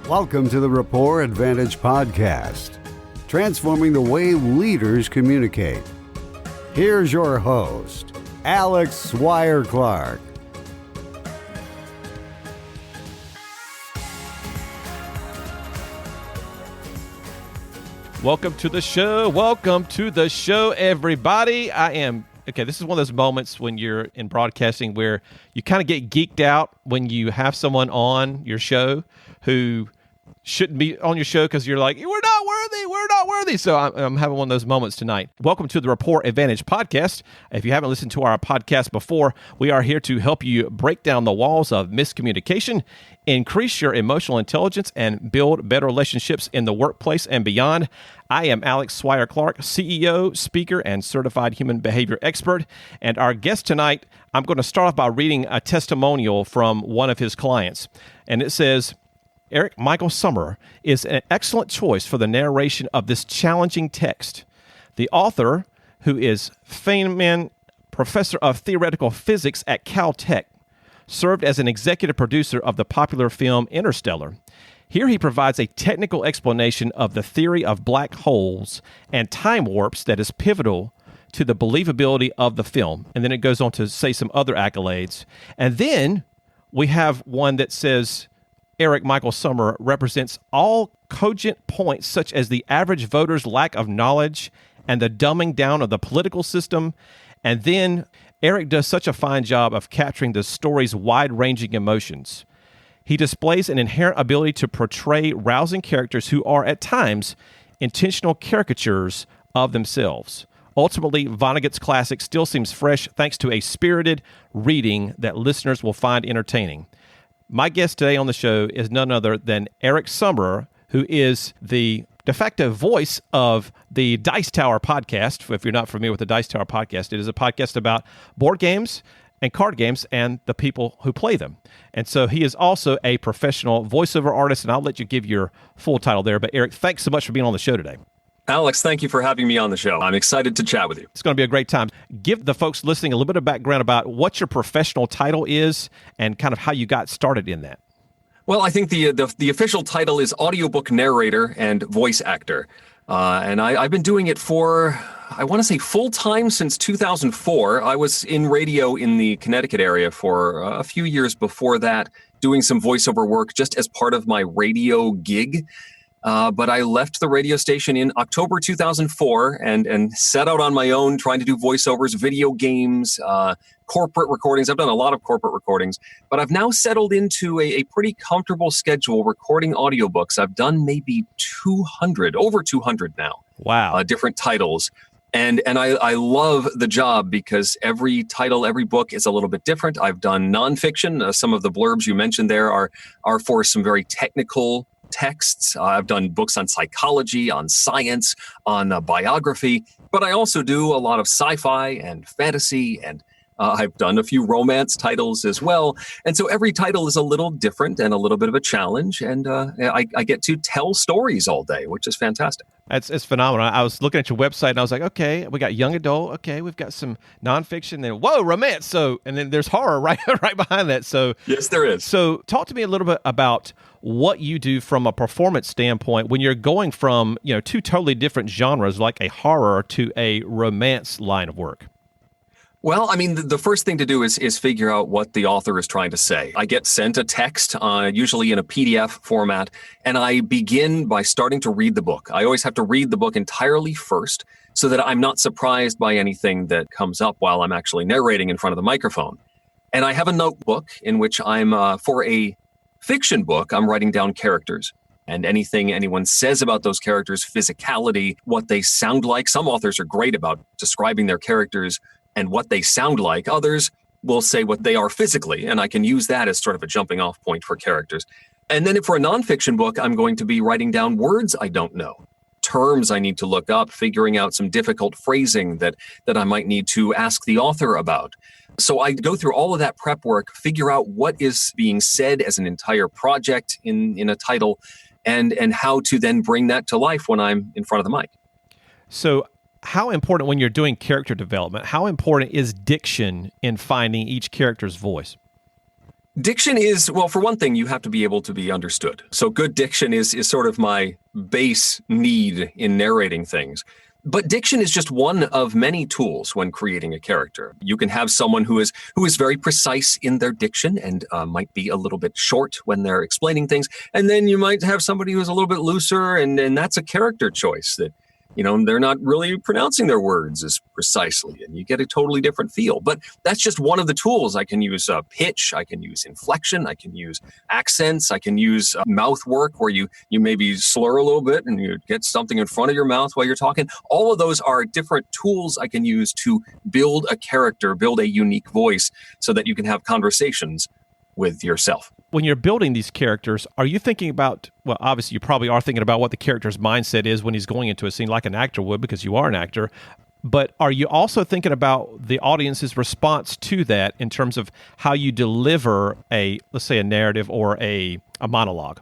Welcome to the Rapport Advantage Podcast, transforming the way leaders communicate. Here's your host, Alex Swire-Clark. Welcome to the show. Welcome to the show, everybody. This is one of those moments when you're in broadcasting where you kind of get geeked out when you have someone on your show who shouldn't be on your show because you're like, we're not worthy. So I'm having one of those moments tonight. Welcome to the Rapport Advantage Podcast. If you haven't listened to our podcast before, we are here to help you break down the walls of miscommunication, increase your emotional intelligence, and build better relationships in the workplace and beyond. I am Alex Swire-Clark, CEO, speaker, and certified human behavior expert. And our guest tonight, I'm going to start off by reading a testimonial from one of his clients. And it says, Eric Michael Summer is an excellent choice for the narration of this challenging text. The author, who is Feynman Professor of Theoretical Physics at Caltech, served as an executive producer of the popular film Interstellar. Here he provides a technical explanation of the theory of black holes and time warps that is pivotal to the believability of the film. And then it goes on to say some other accolades. And then we have one that says, Eric Michael Summer represents all cogent points such as the average voter's lack of knowledge and the dumbing down of the political system. And then Eric does such a fine job of capturing the story's wide-ranging emotions. He displays an inherent ability to portray rousing characters who are, at times, intentional caricatures of themselves. Ultimately, Vonnegut's classic still seems fresh thanks to a spirited reading that listeners will find entertaining. My guest today on the show is none other than Eric Summer, who is the de facto voice of the Dice Tower podcast. If you're not familiar with the Dice Tower podcast, it is a podcast about board games and card games and the people who play them. And so he is also a professional voiceover artist, and I'll let you give your full title there. But Eric, thanks so much for being on the show today. Alex, thank you for having me on the show. I'm excited to chat with you. It's going to be a great time. Give the folks listening a little bit of background about what your professional title is and kind of how you got started in that. Well, I think the official title is audiobook narrator and voice actor. And I've been doing it for, I want to say full-time since 2004. I was in radio in the Connecticut area for a few years before that, doing some voiceover work just as part of my radio gig. But I left the radio station in October 2004 and set out on my own trying to do voiceovers, video games, corporate recordings. I've done a lot of corporate recordings, but I've now settled into a pretty comfortable schedule recording audiobooks. I've done maybe over 200 now. Wow. Different titles. And I love the job because every title, every book is a little bit different. I've done nonfiction. Some of the blurbs you mentioned there are for some very technical texts. I've done books on psychology, on science, on biography, but I also do a lot of sci-fi and fantasy, and I've done a few romance titles as well. And so every title is a little different and a little bit of a challenge, and I get to tell stories all day, which is fantastic. It's phenomenal. I was looking at your website and I was like, okay, we got young adult. Okay, we've got some nonfiction. Then whoa, romance. So, and then there's horror right behind that. So yes, there is. So talk to me a little bit about what you do from a performance standpoint when you're going from, two totally different genres like a horror to a romance line of work. Well, I mean, the first thing to do is figure out what the author is trying to say. I get sent a text, usually in a PDF format, and I begin by starting to read the book. I always have to read the book entirely first so that I'm not surprised by anything that comes up while I'm actually narrating in front of the microphone. And I have a notebook in which for a fiction book, I'm writing down characters. And anything anyone says about those characters, physicality, what they sound like. Some authors are great about describing their characters and what they sound like. Others will say what they are physically, and I can use that as sort of a jumping off point for characters. And then for a nonfiction book, I'm going to be writing down words I don't know, terms I need to look up, figuring out some difficult phrasing that I might need to ask the author about. So I go through all of that prep work, figure out what is being said as an entire project in a title, and how to then bring that to life when I'm in front of the mic. So how important, when you're doing character development, how important is diction in finding each character's voice? Diction is, well, for one thing, you have to be able to be understood. So good diction is sort of my base need in narrating things. But diction is just one of many tools when creating a character. You can have someone who is very precise in their diction and might be a little bit short when they're explaining things. And then you might have somebody who's a little bit looser, and that's a character choice that, they're not really pronouncing their words as precisely, and you get a totally different feel. But that's just one of the tools. I can use pitch, I can use inflection, I can use accents, I can use mouth work where you maybe slur a little bit and you get something in front of your mouth while you're talking. All of those are different tools I can use to build a character, build a unique voice so that you can have conversations with yourself. When you're building these characters, are you thinking about, well, obviously you probably are thinking about what the character's mindset is when he's going into a scene like an actor would, because you are an actor, but are you also thinking about the audience's response to that in terms of how you deliver let's say a narrative or a monologue?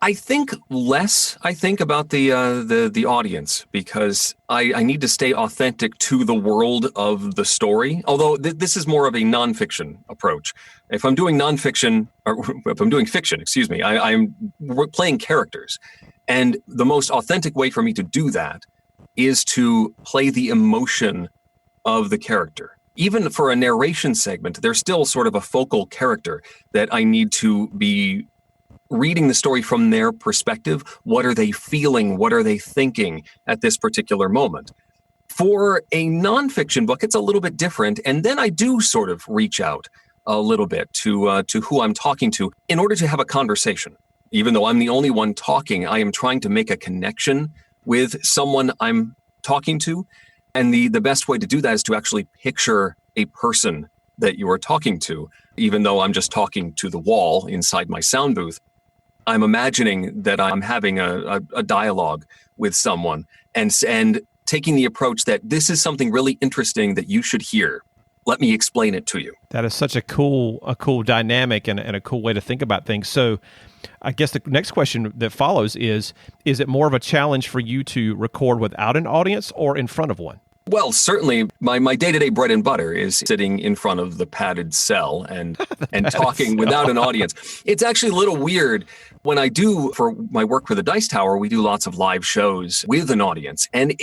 I think less, about the audience, because I need to stay authentic to the world of the story. Although this is more of a nonfiction approach. If I'm doing nonfiction, or if I'm doing fiction, I'm playing characters. And the most authentic way for me to do that is to play the emotion of the character. Even for a narration segment, there's still sort of a focal character that I need to be reading the story from their perspective. What are they feeling? What are they thinking at this particular moment? For a nonfiction book, it's a little bit different. And then I do sort of reach out a little bit to who I'm talking to in order to have a conversation. Even though I'm the only one talking, I am trying to make a connection with someone I'm talking to. And the best way to do that is to actually picture a person that you are talking to. Even though I'm just talking to the wall inside my sound booth, I'm imagining that I'm having a dialogue with someone and taking the approach that this is something really interesting that you should hear. Let me explain it to you. That is such a cool dynamic and a cool way to think about things. So I guess the next question that follows is it more of a challenge for you to record without an audience or in front of one? Well, certainly my day-to-day bread and butter is sitting in front of the padded cell and talking without an audience. It's actually a little weird. When I do, for my work for the Dice Tower, we do lots of live shows with an audience. And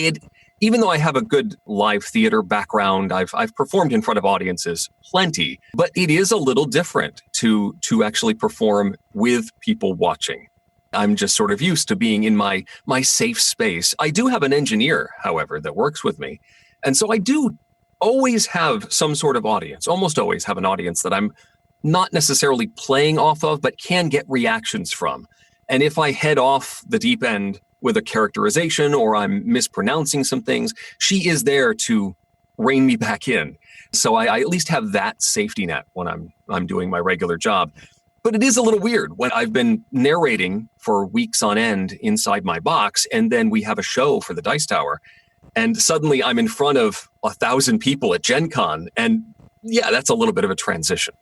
even though I have a good live theater background, I've performed in front of audiences plenty, but it is a little different to actually perform with people watching. I'm just sort of used to being in my safe space. I do have an engineer, however, that works with me. And so I do always have some sort of audience, almost always have an audience that I'm not necessarily playing off of, but can get reactions from. And if I head off the deep end with a characterization or I'm mispronouncing some things, she is there to rein me back in. So I at least have that safety net when I'm doing my regular job. But it is a little weird when I've been narrating for weeks on end inside my box, and then we have a show for the Dice Tower, and suddenly I'm in front of 1,000 people at Gen Con, and yeah, that's a little bit of a transition.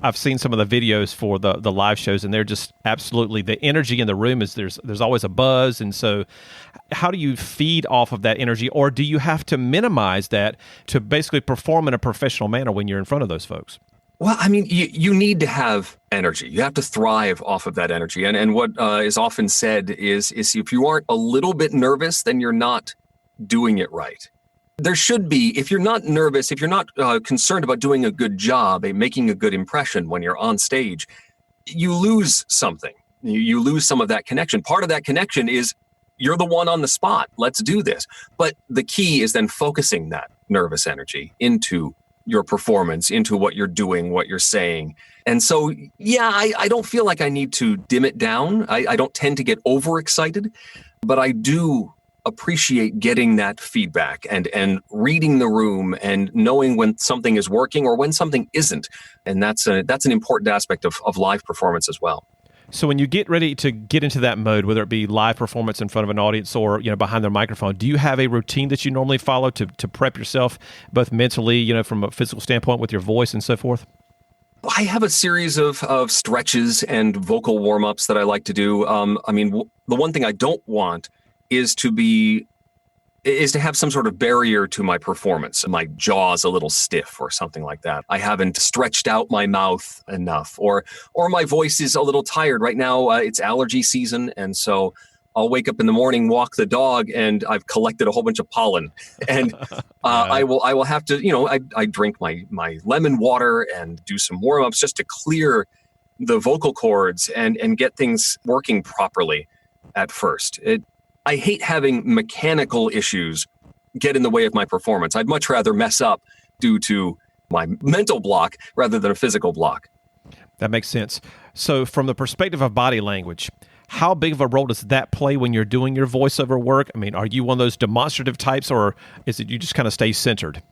I've seen some of the videos for the live shows, and they're just absolutely, the energy in the room is there's always a buzz. And so how do you feed off of that energy, or do you have to minimize that to basically perform in a professional manner when you're in front of those folks? Well, I mean, you need to have energy. You have to thrive off of that energy. And what is often said is if you aren't a little bit nervous, then you're not doing it right. There should be, if you're not nervous, if you're not concerned about doing a good job, making a good impression when you're on stage, you lose something. You lose some of that connection. Part of that connection is you're the one on the spot. Let's do this. But the key is then focusing that nervous energy into your performance, into what you're doing, what you're saying. And so, yeah, I don't feel like I need to dim it down. I don't tend to get overexcited, but I do appreciate getting that feedback and reading the room and knowing when something is working or when something isn't. And that's an important aspect of live performance as well. So when you get ready to get into that mode, whether it be live performance in front of an audience or behind their microphone, do you have a routine that you normally follow to prep yourself both mentally, from a physical standpoint with your voice and so forth? I have a series of stretches and vocal warm-ups that I like to do. The one thing I don't want is to be is to have some sort of barrier to my performance. My jaw's a little stiff or something like that. I haven't stretched out my mouth enough, or my voice is a little tired. Right now, it's allergy season, and so I'll wake up in the morning, walk the dog, and I've collected a whole bunch of pollen. And I will have to, I drink my lemon water and do some warm-ups just to clear the vocal cords and get things working properly at first. I hate having mechanical issues get in the way of my performance. I'd much rather mess up due to my mental block rather than a physical block. That makes sense. So from the perspective of body language, how big of a role does that play when you're doing your voiceover work? I mean, are you one of those demonstrative types, or is it you just kind of stay centered?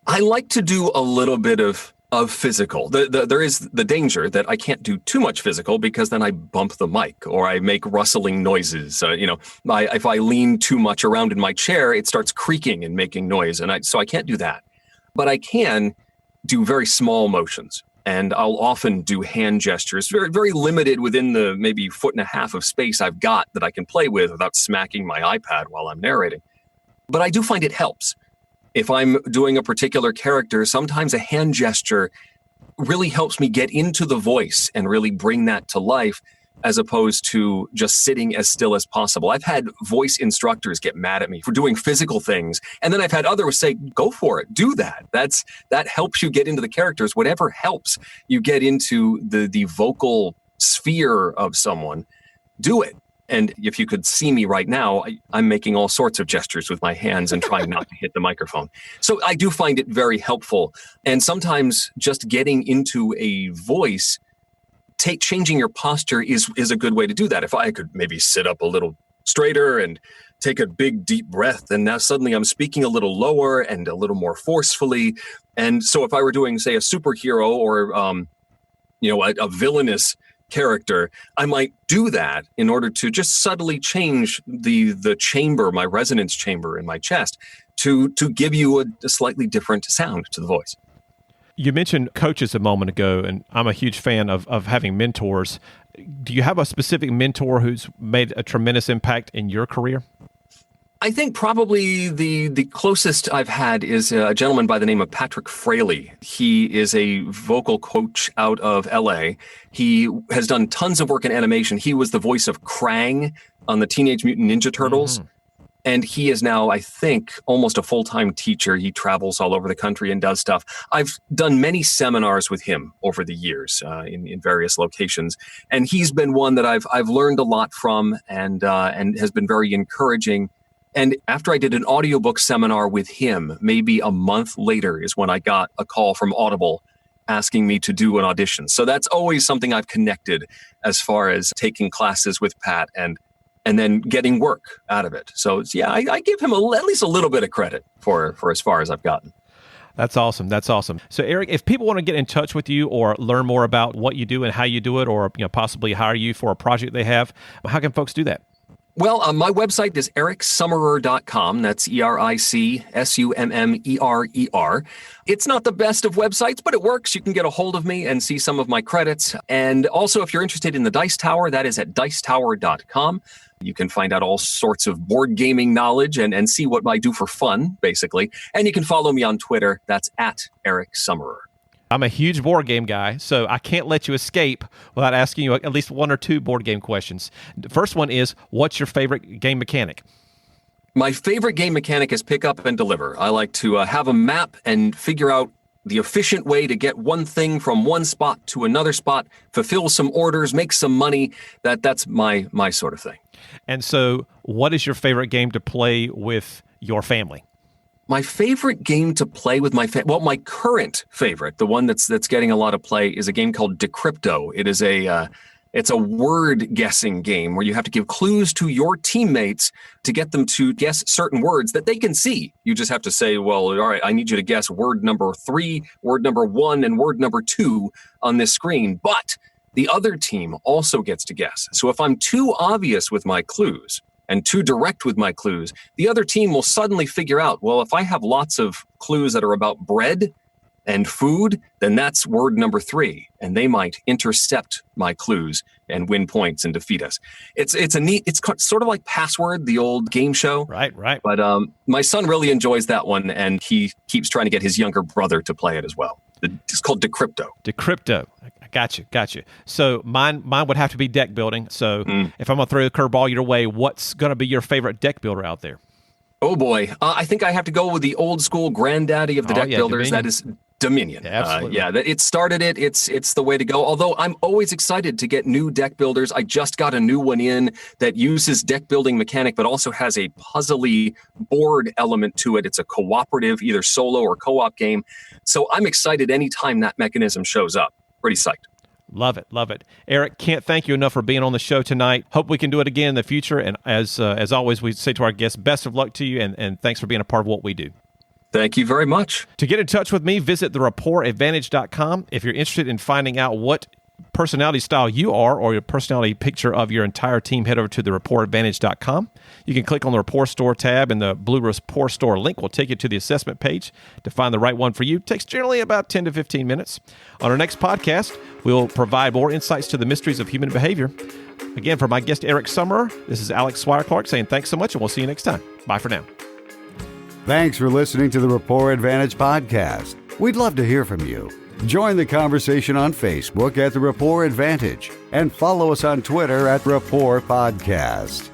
I like to do a little bit of physical. There is the danger that I can't do too much physical because then I bump the mic or I make rustling noises. If I lean too much around in my chair, it starts creaking and making noise. So I can't do that. But I can do very small motions. And I'll often do hand gestures, very, very limited within the maybe 1.5 feet of space I've got that I can play with without smacking my iPad while I'm narrating. But I do find it helps. If I'm doing a particular character, sometimes a hand gesture really helps me get into the voice and really bring that to life, as opposed to just sitting as still as possible. I've had voice instructors get mad at me for doing physical things. And then I've had others say, go for it, do that. That helps you get into the characters. Whatever helps you get into the vocal sphere of someone, do it. And if you could see me right now, I'm making all sorts of gestures with my hands and trying not to hit the microphone. So I do find it very helpful. And sometimes just getting into a voice, changing your posture is a good way to do that. If I could maybe sit up a little straighter and take a big deep breath, and now suddenly I'm speaking a little lower and a little more forcefully. And so if I were doing, say, a superhero or a villainous character, I might do that in order to just subtly change the chamber, my resonance chamber in my chest, to give you a slightly different sound to the voice. You mentioned coaches a moment ago, and I'm a huge fan of having mentors. Do you have a specific mentor who's made a tremendous impact in your career? I think probably the closest I've had is a gentleman by the name of Patrick Fraley. He is a vocal coach out of LA. He has done tons of work in animation. He was the voice of Krang on the Teenage Mutant Ninja Turtles. Mm-hmm. And he is now, I think, almost a full-time teacher. He travels all over the country and does stuff. I've done many seminars with him over the years in various locations. And he's been one that I've learned a lot from and has been very encouraging. And after I did an audiobook seminar with him, maybe a month later is when I got a call from Audible asking me to do an audition. So that's always something I've connected as far as taking classes with Pat and then getting work out of it. So yeah, I give him at least a little bit of credit for as far as I've gotten. That's awesome. That's awesome. So Eric, if people want to get in touch with you or learn more about what you do and how you do it, or possibly hire you for a project they have, how can folks do that? Well, my website is ericsummerer.com. That's ERICSUMMERER. It's not the best of websites, but it works. You can get a hold of me and see some of my credits. And also, if you're interested in the Dice Tower, that is at dicetower.com. You can find out all sorts of board gaming knowledge and see what I do for fun, basically. And you can follow me on Twitter. That's at Eric Summerer. I'm a huge board game guy, so I can't let you escape without asking you at least one or two board game questions. The first one is, what's your favorite game mechanic? My favorite game mechanic is pick up and deliver. I like to have a map and figure out the efficient way to get one thing from one spot to another spot, fulfill some orders, make some money. That's my sort of thing. And so what is your favorite game to play with your family? My favorite game to play with my family, well, my current favorite, the one that's getting a lot of play, is a game called Decrypto. It is it's a word guessing game where you have to give clues to your teammates to get them to guess certain words that they can see. You just have to say, well, all right, I need you to guess word number 3, word number 1, and word number 2 on this screen. But the other team also gets to guess. So if I'm too obvious with my clues and too direct with my clues, the other team will suddenly figure out, well, if I have lots of clues that are about bread, and food, then that's word number 3. And they might intercept my clues and win points and defeat us. It's sort of like Password, the old game show. Right. But my son really enjoys that one, and he keeps trying to get his younger brother to play it as well. It's called Decrypto. Decrypto. Got you. So mine would have to be deck building. So if I'm going to throw a curveball your way, what's going to be your favorite deck builder out there? Oh, boy. I think I have to go with the old school granddaddy of the deck builders. Dominion. That is Dominion. Yeah, absolutely. It started it. It's the way to go. Although I'm always excited to get new deck builders. I just got a new one in that uses deck building mechanic, but also has a puzzly board element to it. It's a cooperative, either solo or co-op game. So I'm excited anytime that mechanism shows up. Pretty psyched. Love it. Eric, can't thank you enough for being on the show tonight. Hope we can do it again in the future. And as always, we say to our guests, best of luck to you, and thanks for being a part of what we do. Thank you very much. To get in touch with me, visit therapportadvantage.com. If you're interested in finding out what personality style you are or your personality picture of your entire team, head over to therapportadvantage.com. You can click on the Rapport Store tab, and the blue Rapport Store link will take you to the assessment page to find the right one for you. It takes generally about 10 to 15 minutes. On our next podcast, we'll provide more insights to the mysteries of human behavior. Again, for my guest, Eric Summerer, this is Alex Swire-Clark saying thanks so much, and we'll see you next time. Bye for now. Thanks for listening to the Rapport Advantage podcast. We'd love to hear from you. Join the conversation on Facebook at the Rapport Advantage and follow us on Twitter at Rapport Podcast.